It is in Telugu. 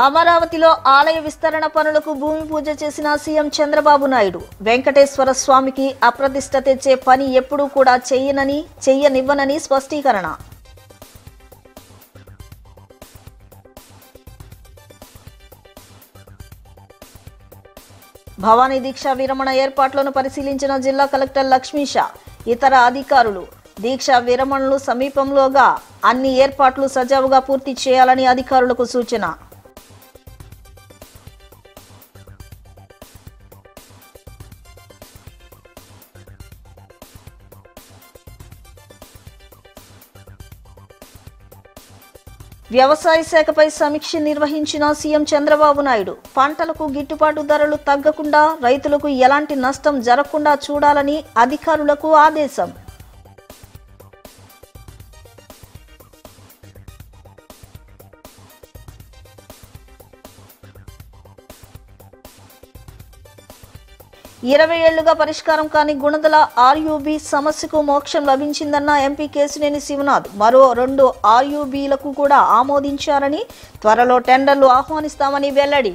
అమరావతిలో ఆలయ విస్తరణ పనులకు భూమి పూజ చేసిన సీఎం చంద్రబాబు నాయుడు. వెంకటేశ్వర స్వామికి అప్రతిష్ఠ తెచ్చే పని ఎప్పుడూ కూడా చెయ్యనివ్వనని స్పష్టీకరణ. భవానీ దీక్ష విరమణ ఏర్పాట్లను పరిశీలించిన జిల్లా కలెక్టర్ లక్ష్మీష, ఇతర అధికారులు. దీక్ష విరమణలు సమీపంలోగా అన్ని ఏర్పాట్లు సజావుగా పూర్తి చేయాలని అధికారులకు సూచన. వ్యవసాయ శాఖపై సమీక్ష నిర్వహించిన సీఎం చంద్రబాబు నాయుడు. పంటలకు గిట్టుబాటు ధరలు తగ్గకుండా రైతులకు ఎలాంటి నష్టం జరగకుండా చూడాలని అధికారులకు ఆదేశం. ఇరవై ఏళ్లుగా పరిష్కారం కాని గుణదల ఆర్యూబీ సమస్యకు మోక్షం లభించిందన్న ఎంపీ కేశినేని శివనాథ్. మరో 2 ఆర్యూబీలకు కూడా ఆమోదించారని, త్వరలో టెండర్లు ఆహ్వానిస్తామని వెల్లడి.